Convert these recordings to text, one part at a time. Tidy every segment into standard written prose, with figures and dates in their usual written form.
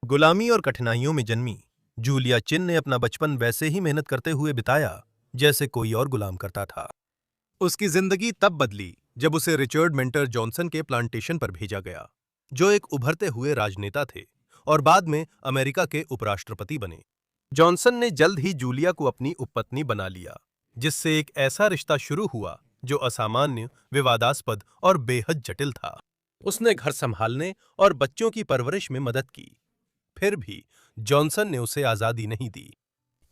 गुलामी और कठिनाइयों में जन्मी जूलिया चिन ने अपना बचपन वैसे ही मेहनत करते हुए बिताया जैसे कोई और गुलाम करता था। उसकी जिंदगी तब बदली जब उसे रिचर्ड मेंटर जॉनसन के प्लांटेशन पर भेजा गया, जो एक उभरते हुए राजनेता थे और बाद में अमेरिका के उपराष्ट्रपति बने। जॉनसन ने जल्द ही जूलिया को अपनी उपपत्नी बना लिया, जिससे एक ऐसा रिश्ता शुरू हुआ जो असामान्य, विवादास्पद और बेहद जटिल था। उसने घर संभालने और बच्चों की परवरिश में मदद की। फिर भी जॉनसन ने उसे आजादी नहीं दी,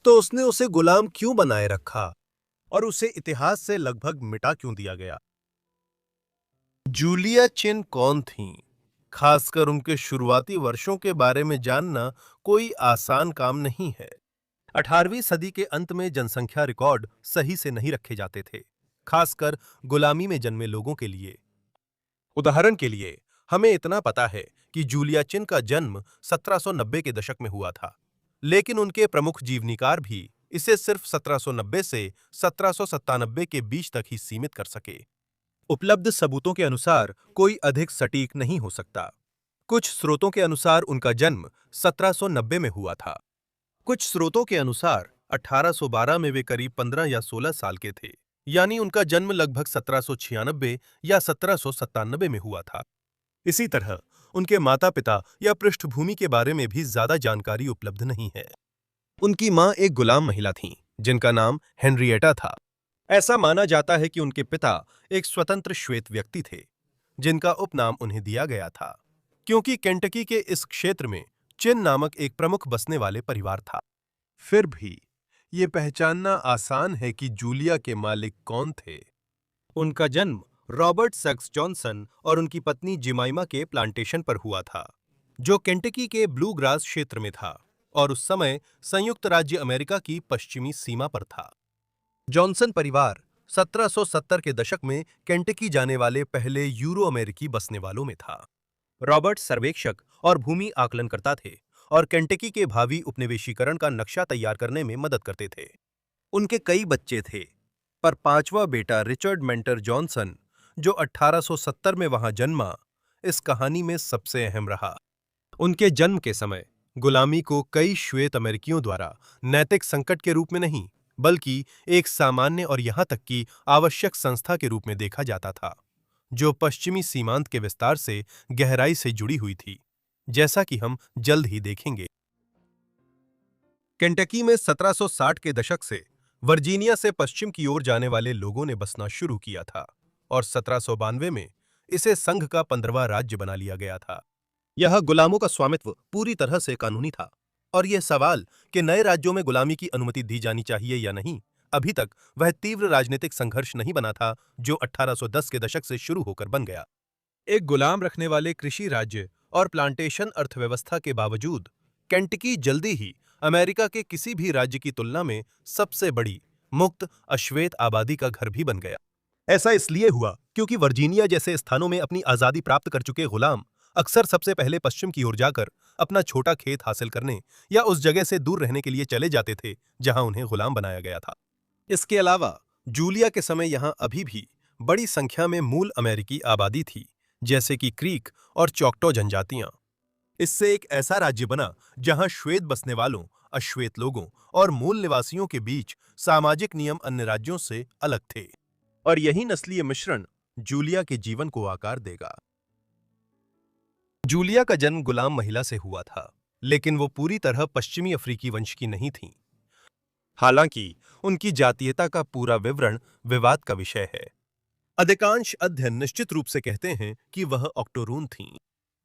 तो उसने उसे गुलाम क्यों बनाए रखा और उसे इतिहास से लगभग मिटा क्यों दिया गया? जूलिया चिन कौन थीं? खासकर उनके शुरुआती वर्षों के बारे में जानना कोई आसान काम नहीं है। 18वीं सदी के अंत में जनसंख्या रिकॉर्ड सही से नहीं रखे जाते थे, खासकर गुलामी में जन्मे लोगों के लिए। उदाहरण के लिए, हमें इतना पता है कि जूलिया चिन का जन्म 1790 के दशक में हुआ था, लेकिन उनके प्रमुख जीवनीकार भी इसे सिर्फ 1790 से 1797 के बीच तक ही सीमित कर सके। उपलब्ध सबूतों के अनुसार कोई अधिक सटीक नहीं हो सकता। कुछ स्रोतों के अनुसार उनका जन्म 1790 में हुआ था। कुछ स्रोतों के अनुसार 1812 में वे करीब 15 या 16 साल के थे, यानी उनका जन्म लगभग 1796 या 1797 में हुआ था। इसी तरह उनके माता-पिता या पृष्ठभूमि के बारे में भी ज्यादा जानकारी उपलब्ध नहीं है। उनकी मां एक गुलाम महिला थीं, जिनका नाम हेनरिएटा था। ऐसा माना जाता है कि उनके पिता एक स्वतंत्र श्वेत व्यक्ति थे, जिनका उपनाम उन्हें दिया गया था, क्योंकि केंटकी के इस क्षेत्र में चिन नामक एक प्रमुख बसने वाले परिवार था। फिर भी ये पहचानना आसान है कि जूलिया के मालिक कौन थे। उनका जन्म रॉबर्ट सक्स जॉनसन और उनकी पत्नी जिमाइमा के प्लांटेशन पर हुआ था, जो केंटकी के ब्लूग्रास क्षेत्र में था और उस समय संयुक्त राज्य अमेरिका की पश्चिमी सीमा पर था। जॉनसन परिवार 1770 के दशक में केंटकी जाने वाले पहले यूरो अमेरिकी बसने वालों में था। रॉबर्ट सर्वेक्षक और भूमि आकलनकर्ता थे और केंटकी के भावी उपनिवेशीकरण का नक्शा तैयार करने में मदद करते थे। उनके कई बच्चे थे, पर पांचवा बेटा रिचर्ड मेंटर जॉनसन, जो 1870 में वहां जन्मा, इस कहानी में सबसे अहम रहा। उनके जन्म के समय गुलामी को कई श्वेत अमेरिकियों द्वारा नैतिक संकट के रूप में नहीं, बल्कि एक सामान्य और यहां तक कि आवश्यक संस्था के रूप में देखा जाता था, जो पश्चिमी सीमांत के विस्तार से गहराई से जुड़ी हुई थी, जैसा कि हम जल्द ही देखेंगे। केंटकी में 1760 के दशक से वर्जीनिया से पश्चिम की ओर जाने वाले लोगों ने बसना शुरू किया था और 1792 में इसे संघ का 15वां राज्य बना लिया गया था। यह गुलामों का स्वामित्व पूरी तरह से कानूनी था और यह सवाल कि नए राज्यों में गुलामी की अनुमति दी जानी चाहिए या नहीं, अभी तक वह तीव्र राजनीतिक संघर्ष नहीं बना था जो 1810 के दशक से शुरू होकर बन गया। एक गुलाम रखने वाले कृषि राज्य और प्लांटेशन अर्थव्यवस्था के बावजूद केंटकी जल्दी ही अमेरिका के किसी भी राज्य की तुलना में सबसे बड़ी मुक्त अश्वेत आबादी का घर भी बन गया। ऐसा इसलिए हुआ क्योंकि वर्जीनिया जैसे स्थानों में अपनी आजादी प्राप्त कर चुके गुलाम अक्सर सबसे पहले पश्चिम की ओर जाकर अपना छोटा खेत हासिल करने या उस जगह से दूर रहने के लिए चले जाते थे जहां उन्हें गुलाम बनाया गया था। इसके अलावा जूलिया के समय यहां अभी भी बड़ी संख्या में मूल अमेरिकी आबादी थी, जैसे कि क्रीक और चौकटो जनजातियां। इससे एक ऐसा राज्य बना जहां श्वेत बसने वालों, अश्वेत लोगों और मूल निवासियों के बीच सामाजिक नियम अन्य राज्यों से अलग थे। और यही नस्लीय मिश्रण जूलिया के जीवन को आकार देगा। जूलिया का जन्म गुलाम महिला से हुआ था, लेकिन वो पूरी तरह पश्चिमी अफ्रीकी वंश की नहीं थीं। हालांकि उनकी जातीयता का पूरा विवरण विवाद का विषय है। अधिकांश अध्ययन निश्चित रूप से कहते हैं कि वह ऑक्टोरून थीं।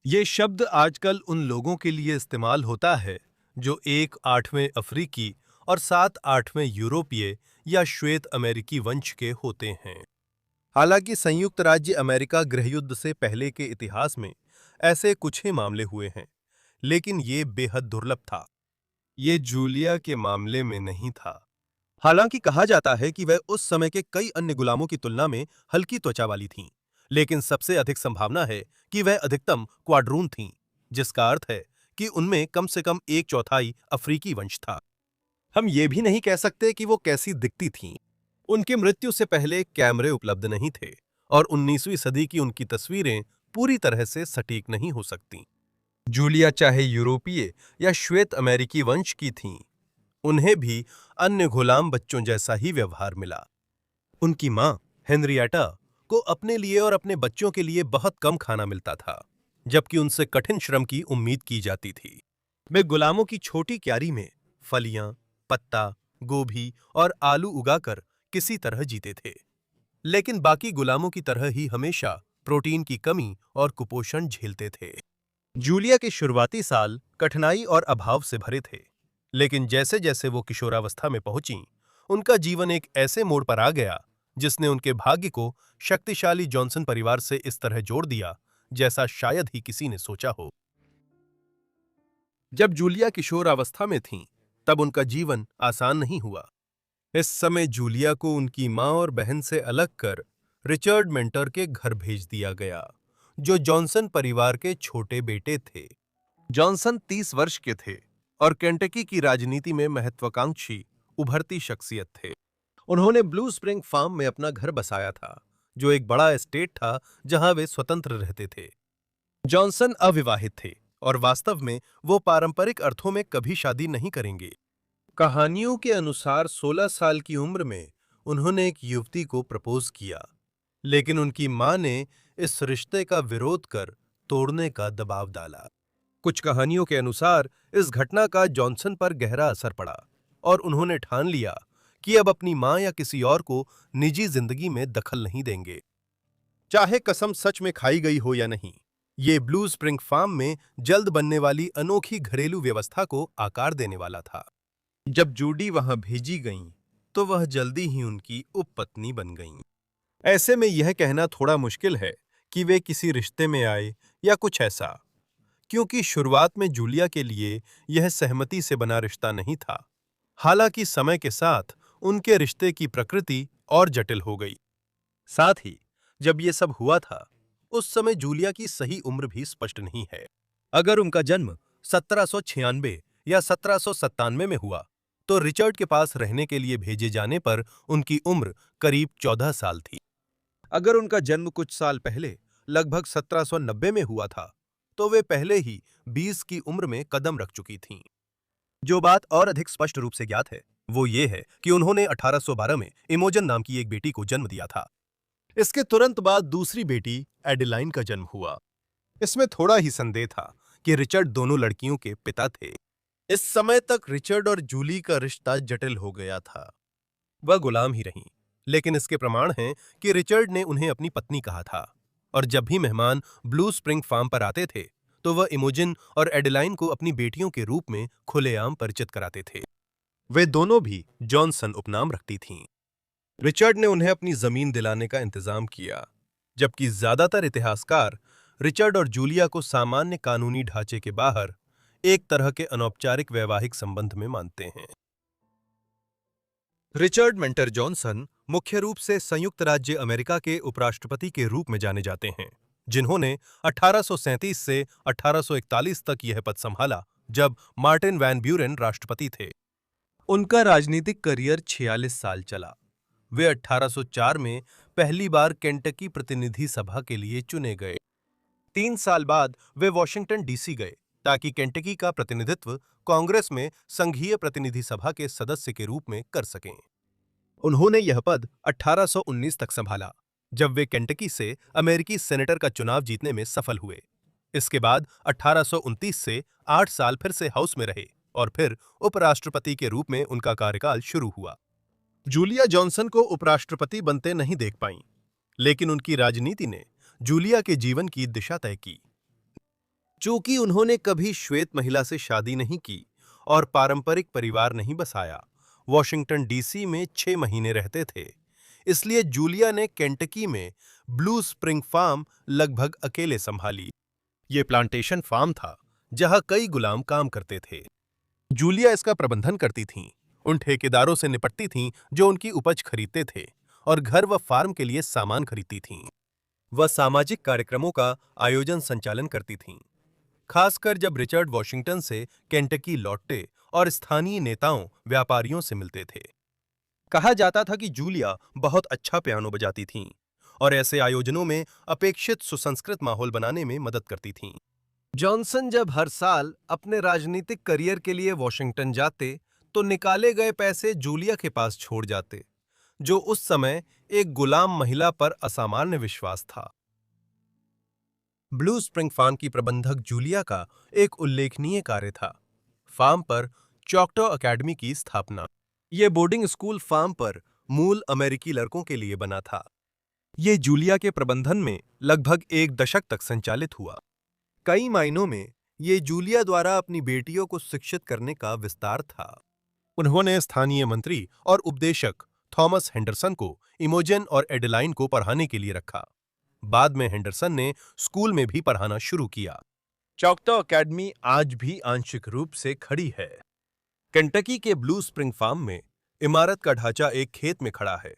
ये शब्द आजकल उन लोगों के लिए इस्तेमाल होता है जो 1/8वें अफ्रीकी और 7/8वें यूरोपीय या श्वेत अमेरिकी वंश के होते हैं। हालांकि संयुक्त राज्य अमेरिका गृहयुद्ध से पहले के इतिहास में ऐसे कुछ ही मामले हुए हैं, लेकिन ये बेहद दुर्लभ था। ये जूलिया के मामले में नहीं था। हालांकि कहा जाता है कि वह उस समय के कई अन्य गुलामों की तुलना में हल्की त्वचा वाली थीं, लेकिन सबसे अधिक संभावना है कि वह अधिकतम क्वाड्रून थीं, जिसका अर्थ है कि उनमें कम से कम 1/4 अफ्रीकी वंश था। हम ये भी नहीं कह सकते कि वो कैसी दिखती थीं। उनकी मृत्यु से पहले कैमरे उपलब्ध नहीं थे और 19वीं सदी की उनकी तस्वीरें पूरी तरह से सटीक नहीं हो सकती। जूलिया चाहे यूरोपीय या श्वेत अमेरिकी वंश की थीं, उन्हें भी अन्य गुलाम बच्चों जैसा ही व्यवहार मिला। उनकी मां हेनरिएटा को अपने लिए और अपने बच्चों के लिए बहुत कम खाना मिलता था, जबकि उनसे कठिन श्रम की उम्मीद की जाती थी। वे गुलामों की छोटी क्यारी में फलियां, पत्ता, गोभी और आलू उगाकर किसी तरह जीते थे, लेकिन बाकी गुलामों की तरह ही हमेशा प्रोटीन की कमी और कुपोषण झेलते थे। जूलिया के शुरुआती साल कठिनाई और अभाव से भरे थे, लेकिन जैसे जैसे वो किशोरावस्था में पहुंची, उनका जीवन एक ऐसे मोड़ पर आ गया जिसने उनके भाग्य को शक्तिशाली जॉनसन परिवार से इस तरह जोड़ दिया जैसा शायद ही किसी ने सोचा हो। जब जूलिया किशोरावस्था में थीं, तब उनका जीवन आसान नहीं हुआ। इस समय जूलिया को उनकी मां और बहन से अलग कर रिचर्ड मेंटर के घर भेज दिया गया, जो जॉनसन परिवार के छोटे बेटे थे। जॉनसन 30 वर्ष के थे और केंटकी की राजनीति में महत्वाकांक्षी उभरती शख्सियत थे। उन्होंने ब्लू स्प्रिंग फार्म में अपना घर बसाया था, जो एक बड़ा एस्टेट था जहां वे स्वतंत्र रहते थे। जॉनसन अविवाहित थे और वास्तव में वो पारंपरिक अर्थों में कभी शादी नहीं करेंगे। कहानियों के अनुसार 16 साल की उम्र में उन्होंने एक युवती को प्रपोज किया, लेकिन उनकी मां ने इस रिश्ते का विरोध कर तोड़ने का दबाव डाला। कुछ कहानियों के अनुसार इस घटना का जॉनसन पर गहरा असर पड़ा और उन्होंने ठान लिया कि अब अपनी मां या किसी और को निजी जिंदगी में दखल नहीं देंगे, चाहे कसम सच में खाई गई हो या नहीं। ये ब्लू स्प्रिंग फार्म में जल्द बनने वाली अनोखी घरेलू व्यवस्था को आकार देने वाला था। जब जूडी वहां भेजी गईं, तो वह जल्दी ही उनकी उपपत्नी बन गईं। ऐसे में यह कहना थोड़ा मुश्किल है कि वे किसी रिश्ते में आए या कुछ ऐसा, क्योंकि शुरुआत में जूलिया के लिए यह सहमति से बना रिश्ता नहीं था। हालांकि समय के साथ उनके रिश्ते की प्रकृति और जटिल हो गई। साथ ही जब ये सब हुआ था, उस समय जूलिया की सही उम्र भी स्पष्ट नहीं है। अगर उनका जन्म 1796 या 1797 में हुआ, तो रिचर्ड के पास रहने के लिए भेजे जाने पर उनकी उम्र करीब 14 साल थी। अगर उनका जन्म कुछ साल पहले लगभग 1790 में हुआ था, तो वे पहले ही 20 की उम्र में कदम रख चुकी थीं। जो बात और अधिक स्पष्ट रूप से ज्ञात है, वो ये है कि उन्होंने 1812 में इमोजन नाम की एक बेटी को जन्म दिया था। इसके तुरंत बाद दूसरी बेटी एडेलाइन का जन्म हुआ। इसमें थोड़ा ही संदेह था कि रिचर्ड दोनों लड़कियों के पिता थे। इस समय तक रिचर्ड और जूली का रिश्ता जटिल हो गया था। वह गुलाम ही रहीं, लेकिन इसके प्रमाण हैं कि रिचर्ड ने उन्हें अपनी पत्नी कहा था, और जब भी मेहमान ब्लू स्प्रिंग फार्म पर आते थे, तो वह इमोजिन और एडेलाइन को अपनी बेटियों के रूप में खुलेआम परिचित कराते थे। वे दोनों भी जॉनसन उपनाम रखती थीं। रिचर्ड ने उन्हें अपनी जमीन दिलाने का इंतजाम किया, जबकि ज्यादातर इतिहासकार रिचर्ड और जूलिया को सामान्य कानूनी ढांचे के बाहर एक तरह के अनौपचारिक वैवाहिक संबंध में मानते हैं। रिचर्ड मेंटर जॉनसन मुख्य रूप से संयुक्त राज्य अमेरिका के उपराष्ट्रपति के रूप में जाने जाते हैं, जिन्होंने 1837 से 1841 तक यह पद संभाला, जब मार्टिन वैन ब्यूरेन राष्ट्रपति थे। उनका राजनीतिक करियर 46 साल चला। वे 1804 में पहली बार केंटकी प्रतिनिधि सभा के लिए चुने गए। 3 साल बाद वे वॉशिंगटन डीसी गए ताकि केंटकी का प्रतिनिधित्व कांग्रेस में संघीय प्रतिनिधि सभा के सदस्य के रूप में कर सकें। उन्होंने यह पद 1819 तक संभाला, जब वे केंटकी से अमेरिकी सेनेटर का चुनाव जीतने में सफल हुए। इसके बाद 1829 से 8 साल फिर से हाउस में रहे और फिर उपराष्ट्रपति के रूप में उनका कार्यकाल शुरू हुआ। जूलिया जॉनसन को उपराष्ट्रपति बनते नहीं देख पाईं, लेकिन उनकी राजनीति ने जूलिया के जीवन की दिशा तय की। चूंकि उन्होंने कभी श्वेत महिला से शादी नहीं की और पारंपरिक परिवार नहीं बसाया, वॉशिंगटन डीसी में 6 महीने रहते थे, इसलिए जूलिया ने केंटकी में ब्लू स्प्रिंग फार्म लगभग अकेले संभाली। ये प्लांटेशन फार्म था जहां कई गुलाम काम करते थे। जूलिया इसका प्रबंधन करती थीं, उन ठेकेदारों से निपटती थीं जो उनकी उपज खरीदते थे, और घर व फार्म के लिए सामान खरीदती थीं। वह सामाजिक कार्यक्रमों का आयोजन संचालन करती थीं, खासकर जब रिचर्ड वॉशिंगटन से केंटकी लौटते और स्थानीय नेताओं, व्यापारियों से मिलते थे। कहा जाता था कि जूलिया बहुत अच्छा पियानो बजाती थीं और ऐसे आयोजनों में अपेक्षित सुसंस्कृत माहौल बनाने में मदद करती थीं। जॉनसन जब हर साल अपने राजनीतिक करियर के लिए वॉशिंगटन जाते, तो निकाले गए पैसे जूलिया के पास छोड़ जाते, जो उस समय एक गुलाम महिला पर असामान्य विश्वास था। ब्लू स्प्रिंग फार्म की प्रबंधक जूलिया का एक उल्लेखनीय कार्य था फार्म पर चॉक्टो अकेडमी की स्थापना। यह बोर्डिंग स्कूल फार्म पर मूल अमेरिकी लड़कों के लिए बना था। यह जूलिया के प्रबंधन में लगभग एक दशक तक संचालित हुआ। कई मायनों में ये जूलिया द्वारा अपनी बेटियों को शिक्षित करने का विस्तार था। उन्होंने स्थानीय मंत्री और उपदेशक थॉमस हेंडरसन को इमोजन और एडेलाइन को पढ़ाने के लिए रखा। बाद में हेंडरसन ने स्कूल में भी पढ़ाना शुरू किया। चॉक्टो अकेडमी आज भी आंशिक रूप से खड़ी है। केंटकी के ब्लू स्प्रिंग फार्म में इमारत का ढांचा एक खेत में खड़ा है।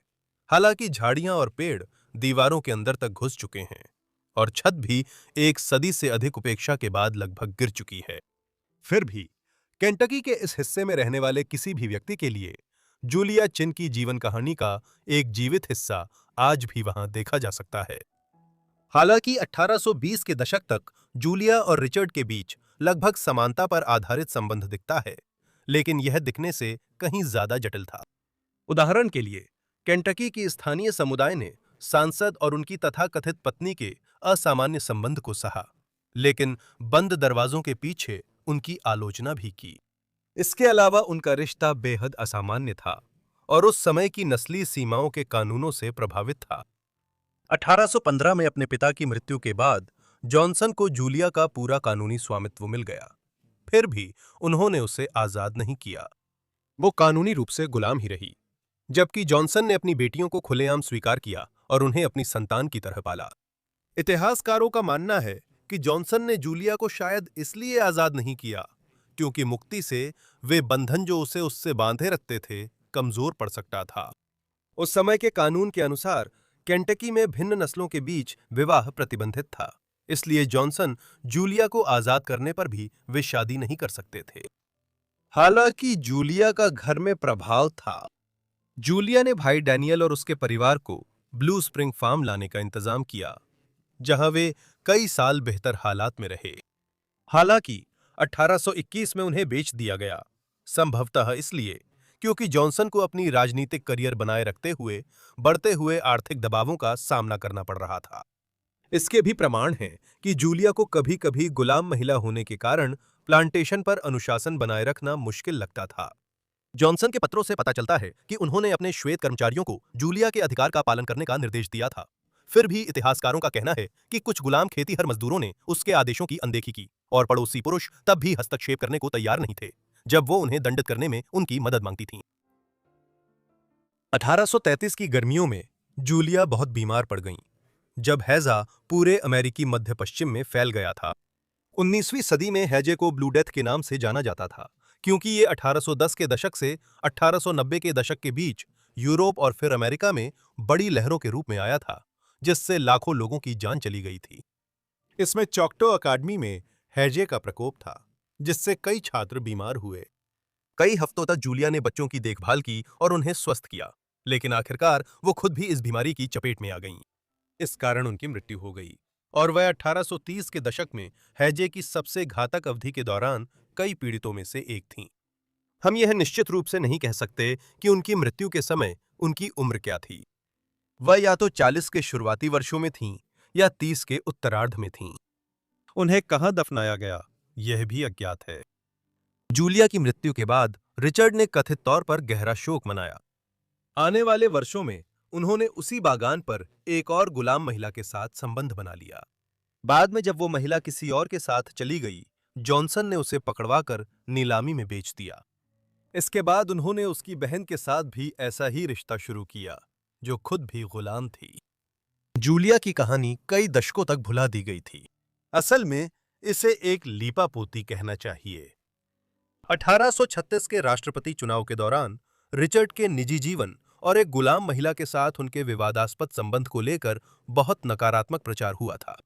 हालांकि झाड़ियां और पेड़ दीवारों के अंदर तक घुस चुके हैं और छत भी एक सदी से अधिक उपेक्षा के बाद लगभग गिर चुकी है। फिर भी केंटकी के इस हिस्से में रहने वाले किसी भी व्यक्ति के लिए जूलिया चिन की जीवन कहानी का एक जीवित हिस्सा आज भी वहां देखा जा सकता है। हालांकि 1820 के दशक तक जूलिया और रिचर्ड के बीच लगभग समानता पर आधारित संबंध दिखता है, लेकिन यह दिखने से कहीं ज्यादा जटिल था। उदाहरण के लिए, केंटकी की स्थानीय समुदाय ने सांसद और उनकी तथाकथित पत्नी के असामान्य संबंध को सहा, लेकिन बंद दरवाजों के पीछे उनकी आलोचना भी की। इसके अलावा उनका रिश्ता बेहद असामान्य था और उस समय की नस्ली सीमाओं के कानूनों से प्रभावित था। 1815 में अपने पिता की मृत्यु के बाद जॉनसन को जूलिया का पूरा कानूनी स्वामित्व मिल गया। फिर भी उन्होंने उसे आजाद नहीं किया। वो कानूनी रूप से गुलाम ही रही, जबकि जॉनसन ने अपनी बेटियों को खुलेआम स्वीकार किया और उन्हें अपनी संतान की तरह पाला। इतिहासकारों का मानना है कि जॉनसन ने जूलिया को शायद इसलिए आजाद नहीं किया क्योंकि मुक्ति से वे बंधन जो उसे उससे बांधे रखते थे कमजोर पड़ सकता था। उस समय के कानून के अनुसार केंटकी में भिन्न नस्लों के बीच विवाह प्रतिबंधित था, इसलिए जॉनसन जूलिया को आजाद करने पर भी वे शादी नहीं कर सकते थे। हालांकि जूलिया का घर में प्रभाव था। जूलिया ने भाई डैनियल और उसके परिवार को ब्लू स्प्रिंग फार्म लाने का इंतजाम किया, जहां वे कई साल बेहतर हालात में रहे। हालांकि 1821 में उन्हें बेच दिया गया, संभवतः इसलिए क्योंकि जॉनसन को अपनी राजनीतिक करियर बनाए रखते हुए बढ़ते हुए आर्थिक दबावों का सामना करना पड़ रहा था। इसके भी प्रमाण हैं कि जूलिया को कभी-कभी गुलाम महिला होने के कारण प्लांटेशन पर अनुशासन बनाए रखना मुश्किल लगता था। जॉनसन के पत्रों से पता चलता है कि उन्होंने अपने श्वेत कर्मचारियों को जूलिया के अधिकार का पालन करने का निर्देश दिया था। फिर भी इतिहासकारों का कहना है कि कुछ गुलाम खेतीहर मजदूरों ने उसके आदेशों की अनदेखी की और पड़ोसी पुरुष तब भी हस्तक्षेप करने को तैयार नहीं थे जब वो उन्हें दंडित करने में उनकी मदद मांगती थीं। 1833 की गर्मियों में जूलिया बहुत बीमार पड़ गईं, जब हैजा पूरे अमेरिकी मध्य पश्चिम में फैल गया था। 19वीं सदी में हैजे को ब्लू डेथ के नाम से जाना जाता था, क्योंकि ये 1810 के दशक से 1890 के दशक के बीच यूरोप और फिर अमेरिका में बड़ी लहरों के रूप में आया था, जिससे लाखों लोगों की जान चली गई थी। इसमें चॉक्टो अकादमी में हैजे का प्रकोप था, जिससे कई छात्र बीमार हुए। कई हफ्तों तक जूलिया ने बच्चों की देखभाल की और उन्हें स्वस्थ किया, लेकिन आखिरकार वो खुद भी इस बीमारी की चपेट में आ गईं। इस कारण उनकी मृत्यु हो गई और वह 1830 के दशक में हैजे की सबसे घातक अवधि के दौरान कई पीड़ितों में से एक थीं। हम यह निश्चित रूप से नहीं कह सकते कि उनकी मृत्यु के समय उनकी उम्र क्या थी। वह या तो 40 के शुरुआती वर्षों में थीं या 30 के उत्तरार्ध में थीं। उन्हें कहां दफनाया गया, यह भी अज्ञात है। जूलिया की मृत्यु के बाद रिचर्ड ने कथित तौर पर गहरा शोक मनाया। आने वाले वर्षों में उन्होंने उसी बागान पर एक और गुलाम महिला के साथ संबंध बना लिया। बाद में जब वो महिला किसी और के साथ चली गई, जॉनसन ने उसे पकड़वाकर नीलामी में बेच दिया। इसके बाद उन्होंने उसकी बहन के साथ भी ऐसा ही रिश्ता शुरू किया, जो खुद भी गुलाम थी। जूलिया की कहानी कई दशकों तक भुला दी गई थी। असल में इसे एक लीपापोती कहना चाहिए। 1836 के राष्ट्रपति चुनाव के दौरान रिचर्ड के निजी जीवन और एक गुलाम महिला के साथ उनके विवादास्पद संबंध को लेकर बहुत नकारात्मक प्रचार हुआ था।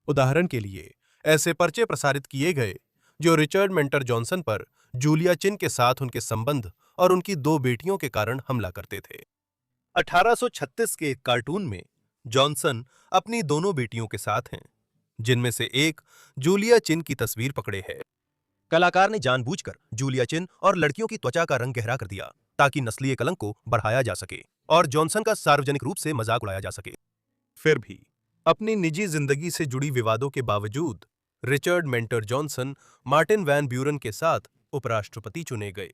उदाहरण के लिए, ऐसे पर्चे प्रसारित किए गए जो रिचर्ड मेंटर जॉनसन पर जूलिया चिन के साथ उनके संबंध और उनकी दो बेटियों के कारण हमला करते थे। 1836 के एक कार्टून में जॉनसन अपनी दोनों बेटियों के साथ हैं, जिनमें से एक जूलिया चिन की तस्वीर पकड़े है। कलाकार ने जानबूझकर जूलिया चिन और लड़कियों की त्वचा का रंग गहरा कर दिया ताकि नस्लीय कलंक को बढ़ाया जा सके और जॉनसन का सार्वजनिक रूप से मजाक उड़ाया जा सके। फिर भी अपनी निजी जिंदगी से जुड़ी विवादों के बावजूद Richard Mentor Johnson Martin Van Buren के साथ उपराष्ट्रपति चुने गए।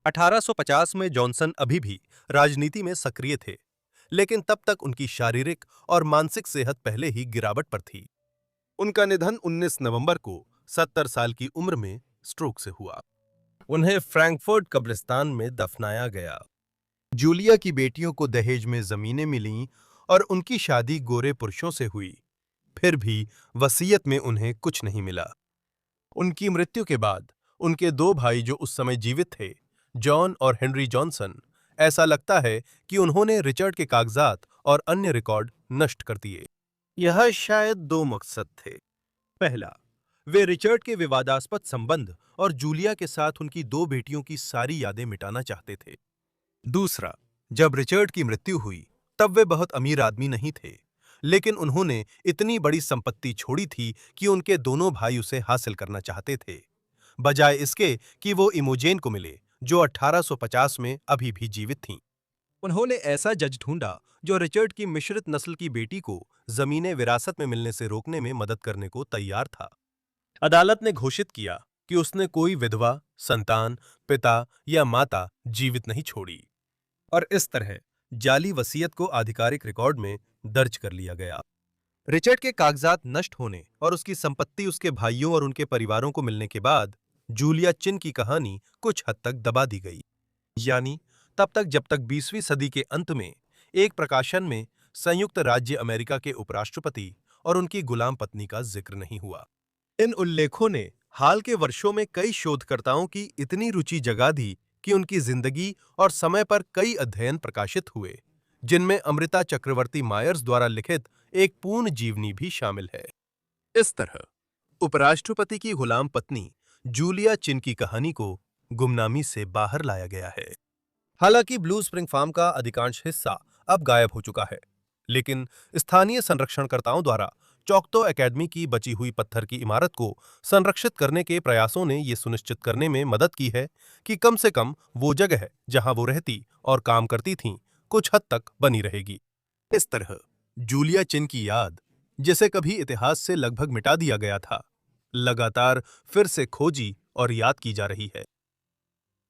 1850 में जॉनसन अभी भी राजनीति में सक्रिय थे, लेकिन तब तक उनकी शारीरिक और मानसिक सेहत पहले ही गिरावट पर थी। उनका निधन 19 नवंबर को 70 साल की उम्र में स्ट्रोक से हुआ। उन्हें फ्रैंकफर्ट कब्रिस्तान में दफनाया गया। जूलिया की बेटियों को दहेज में जमीनें मिलीं और उनकी शादी गोरे पुरुषों से हुई, फिर भी वसीयत में उन्हें कुछ नहीं मिला। उनकी मृत्यु के बाद उनके दो भाई जो उस समय जीवित थे, जॉन और हेनरी जॉनसन, ऐसा लगता है कि उन्होंने रिचर्ड के कागजात और अन्य रिकॉर्ड नष्ट कर दिए। यह शायद दो मकसद थे। पहला, वे रिचर्ड के विवादास्पद संबंध और जूलिया के साथ उनकी दो बेटियों की सारी यादें मिटाना चाहते थे। दूसरा, जब रिचर्ड की मृत्यु हुई तब वे बहुत अमीर आदमी नहीं थे, लेकिन उन्होंने इतनी बड़ी संपत्ति छोड़ी थी कि उनके दोनों भाई उसे हासिल करना चाहते थे, बजाय इसके कि वो इमोजेन को मिले जो 1850 में अभी भी जीवित थीं। उन्होंने ऐसा जज ढूंढा जो रिचर्ड की मिश्रित नस्ल की बेटी को जमीनें विरासत में मिलने से रोकने में मदद करने को तैयार था। अदालत ने घोषित किया कि उसने कोई विधवा, संतान, पिता या माता जीवित नहीं छोड़ी, और इस तरह जाली वसीयत को आधिकारिक रिकॉर्ड में दर्ज कर लिया गया। रिचर्ड के कागजात नष्ट होने और उसकी संपत्ति उसके भाइयों और उनके परिवारों को मिलने के बाद जूलिया चिन की कहानी कुछ हद तक दबा दी गई, यानी तब तक जब तक 20वीं सदी के अंत में एक प्रकाशन में संयुक्त राज्य अमेरिका के उपराष्ट्रपति और उनकी गुलाम पत्नी का जिक्र नहीं हुआ। इन उल्लेखों ने हाल के वर्षों में कई शोधकर्ताओं की इतनी रुचि जगा दी कि उनकी जिंदगी और समय पर कई अध्ययन प्रकाशित हुए, जिनमें अमृता चक्रवर्ती मायर्स द्वारा लिखित एक पूर्ण जीवनी भी शामिल है। इस तरह उपराष्ट्रपति की गुलाम पत्नी जूलिया चिन की कहानी को गुमनामी से बाहर लाया गया है। हालांकि ब्लू स्प्रिंग फार्म का अधिकांश हिस्सा अब गायब हो चुका है, लेकिन स्थानीय संरक्षणकर्ताओं द्वारा चौकटो एकेडमी की बची हुई पत्थर की इमारत को संरक्षित करने के प्रयासों ने ये सुनिश्चित करने में मदद की है कि कम से कम वो जगह जहां वो रहती और काम करती थीं, कुछ हद तक बनी रहेगी। इस तरह जूलिया चिन की याद, जिसे कभी इतिहास से लगभग मिटा दिया गया था, लगातार फिर से खोजी और याद की जा रही है।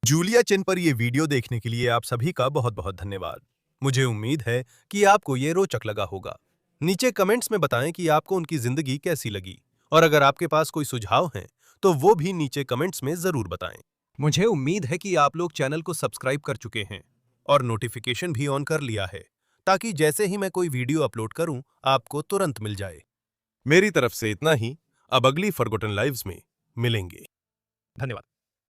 जूलिया चिन पर यह वीडियो देखने के लिए आप सभी का बहुत बहुत धन्यवाद। मुझे उम्मीद है कि आपको ये रोचक लगा होगा। नीचे कमेंट्स में बताएं कि आपको उनकी जिंदगी कैसी लगी, और अगर आपके पास कोई सुझाव हैं तो वो भी नीचे कमेंट्स में जरूर बताएं। मुझे उम्मीद है कि आप लोग चैनल को सब्सक्राइब कर चुके हैं और नोटिफिकेशन भी ऑन कर लिया है, ताकि जैसे ही मैं कोई वीडियो अपलोड करूं आपको तुरंत मिल जाए। मेरी तरफ से इतना ही। अब अगली फॉरगॉटन लाइव्स में मिलेंगे। धन्यवाद।